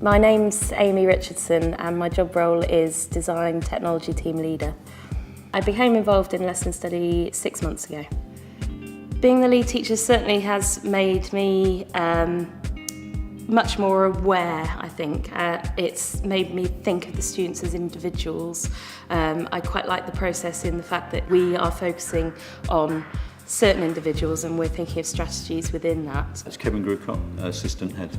My name's Amy Richardson and my job role is Design Technology Team Leader. I became involved in lesson study 6 months ago. Being the lead teacher certainly has made me much more aware, I think. It's made me think of the students as individuals. I quite like the process in the fact that we are focusing on certain individuals and we're thinking of strategies within that. It's Kevin Grucott, assistant head,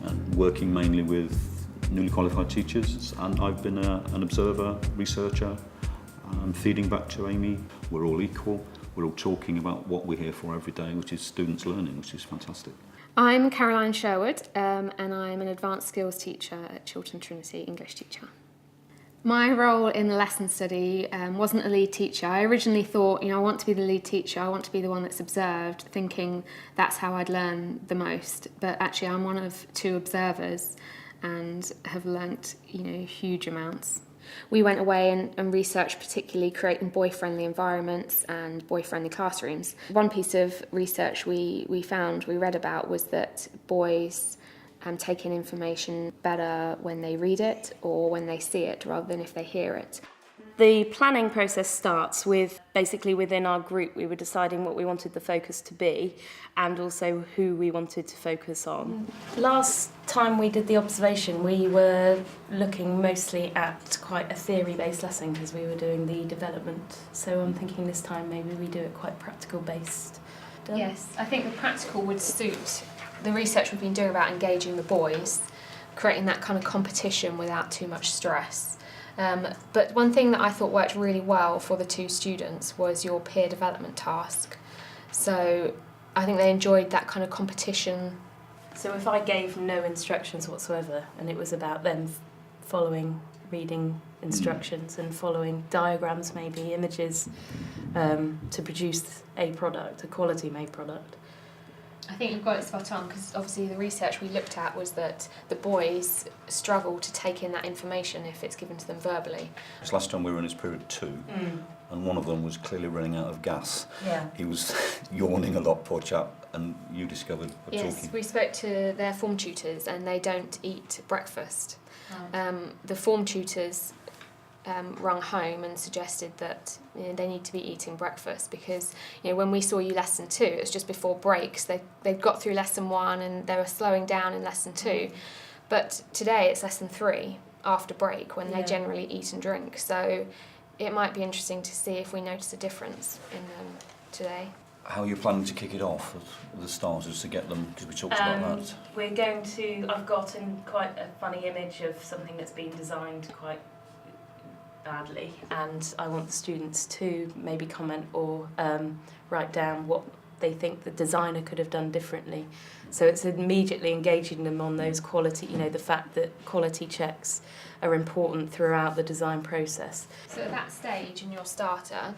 and working mainly with newly qualified teachers, and I've been an observer, researcher, feeding back to Amy. We're all equal, we're all talking about what we're here for every day, which is students learning, which is fantastic. I'm Caroline Sherwood and I'm an advanced skills teacher at Chiltern Trinity, English teacher. My role in the lesson study wasn't a lead teacher. I originally thought, I want to be the lead teacher, I want to be the one that's observed, thinking that's how I'd learn the most. But actually I'm one of 2 observers and have learnt, huge amounts. We went away and researched particularly creating boy-friendly environments and boy-friendly classrooms. One piece of research we read about was that boys take in information better when they read it or when they see it rather than if they hear it. The planning process starts with basically within our group we were deciding what we wanted the focus to be and also who we wanted to focus on. Last time we did the observation we were looking mostly at quite a theory-based lesson because we were doing the development, so I'm thinking this time maybe we do it quite practical-based. Yes, I think the practical would suit the research we've been doing about engaging the boys, creating that kind of competition without too much stress. But one thing that I thought worked really well for the 2 students was your peer development task. So I think they enjoyed that kind of competition. So if I gave no instructions whatsoever and it was about them following reading instructions and following diagrams, maybe images, to produce a product, a quality made product. I think you've got it spot on because obviously the research we looked at was that the boys struggle to take in that information if it's given to them verbally. This last time we were in his period 2, and one of them was clearly running out of gas. Yeah. He was yawning a lot, poor chap, and you discovered Yes, talking. we spoke to their form tutors and they don't eat breakfast. The form tutors rung home and suggested that they need to be eating breakfast because when we saw you lesson 2 it was just before breaks. They'd got through lesson 1 and they were slowing down in lesson 2, but today it's lesson 3 after break when they generally eat and drink, so it might be interesting to see if we notice a difference in them today. How are you planning to kick it off at the start, just to get them, because we talked about that? We're going to, I've got quite a funny image of something that's been designed quite badly and I want the students to maybe comment or write down what they think the designer could have done differently. So it's immediately engaging them on those quality, the fact that quality checks are important throughout the design process. So at that stage in your starter,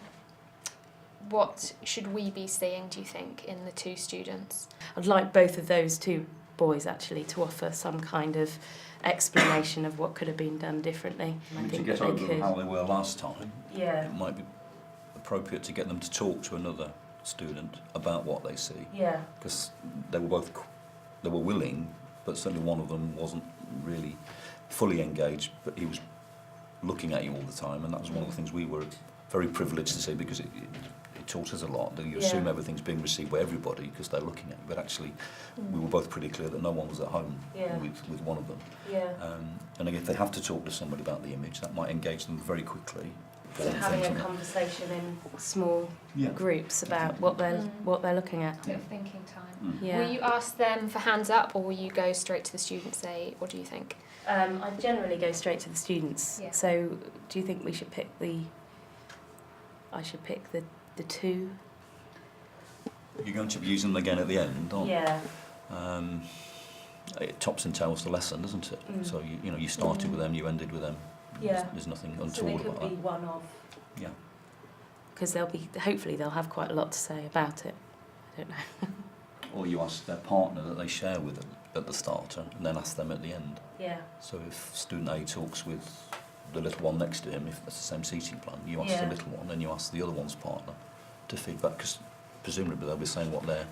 what should we be seeing, do you think, in the 2 students? I'd like both of those 2 boys actually to offer some kind of explanation of what could have been done differently. I think to get over how they were last time, yeah, it might be appropriate to get them to talk to another student about what they see. Yeah. Because they were willing, but certainly one of them wasn't really fully engaged, but he was looking at you all the time, and that was one of the things we were very privileged to see because it taught us a lot. That you assume everything's being received by everybody because they're looking at you, but actually we were both pretty clear that no one was at home with one of them. Yeah. And if they have to talk to somebody about the image, that might engage them very quickly. So having a conversation in small groups about what they're looking at. A bit of thinking time. Yeah. Will you ask them for hands up or will you go straight to the students and say, what do you think? I generally go straight to the students. Yeah. So do you think we should pick I should pick the 2? You're going to be using them again at the end, aren't you? Yeah. It tops and tails the lesson, doesn't it? So you started with them, you ended with them. Yeah. There's nothing untoward so they about could be that. one of. Yeah. Because hopefully they'll have quite a lot to say about it. I don't know. Or you ask their partner that they share with them at the start and then ask them at the end. Yeah. So if student A talks with the little one next to him, if that's the same seating plan, you ask the little one, then you ask the other one's partner to feedback, because presumably they'll be saying what the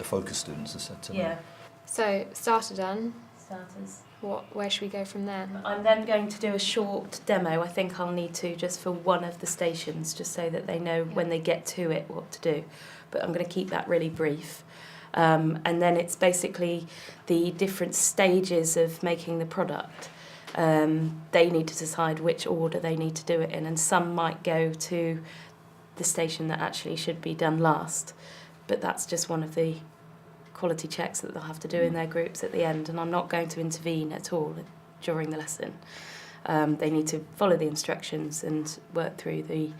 focus students have said to them. So, starter done. Starters. Where should we go from there? I'm then going to do a short demo. I think I'll need to just for one of the stations, just so that they know when they get to it what to do. But I'm going to keep that really brief. And then it's basically the different stages of making the product. They need to decide which order they need to do it in, and some might go to the station that actually should be done last. But that's just one of the quality checks that they'll have to do in their groups at the end, and I'm not going to intervene at all during the lesson. They need to follow the instructions and work through the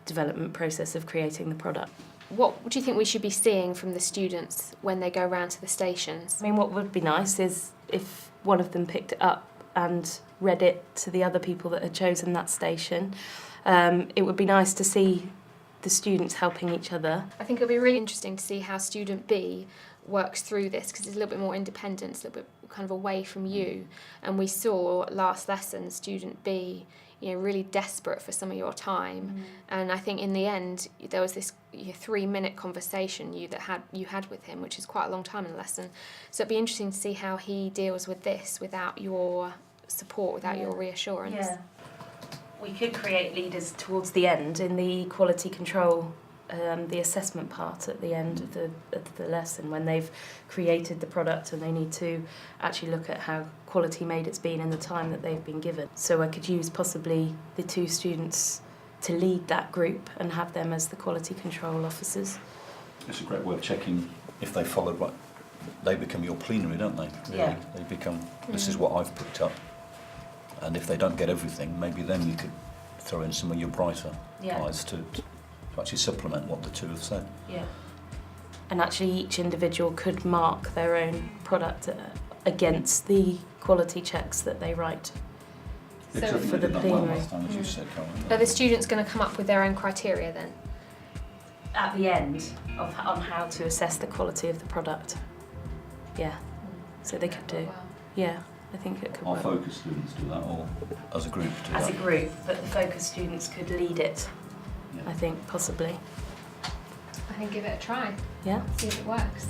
development process of creating the product. What do you think we should be seeing from the students when they go around to the stations? I mean, what would be nice is if one of them picked it up and read it to the other people that had chosen that station. It would be nice to see the students helping each other. I think it'll be really interesting to see how student B works through this, because it's a little bit more independent, it's a little bit kind of away from you. And we saw last lesson student B, really desperate for some of your time. And I think in the end there was this 3-minute conversation you had with him, which is quite a long time in the lesson. So it'd be interesting to see how he deals with this without your support, without your reassurance. Yeah. We could create leaders towards the end in the quality control, the assessment part at the end of the lesson, when they've created the product and they need to actually look at how quality made it's been in the time that they've been given. So I could use possibly the 2 students to lead that group and have them as the quality control officers. It's a great way of checking if they followed right. They become your plenary, don't they? Really? Yeah. They become, this is what I've picked up. And if they don't get everything, maybe then you could throw in some of your brighter guys to actually supplement what the 2 have said. Yeah. And actually each individual could mark their own product against the quality checks that they write. So for the plenary. Last time, as you said, Karen. Are the students going to come up with their own criteria then? At the end on how to assess the quality of the product. Yeah. So they could do. Yeah. I think it could Our work. focus students do that, or as a group do that? As a group, but the focus students could lead it, Yeah. I think, possibly. I think give it a try. Yeah? See if it works.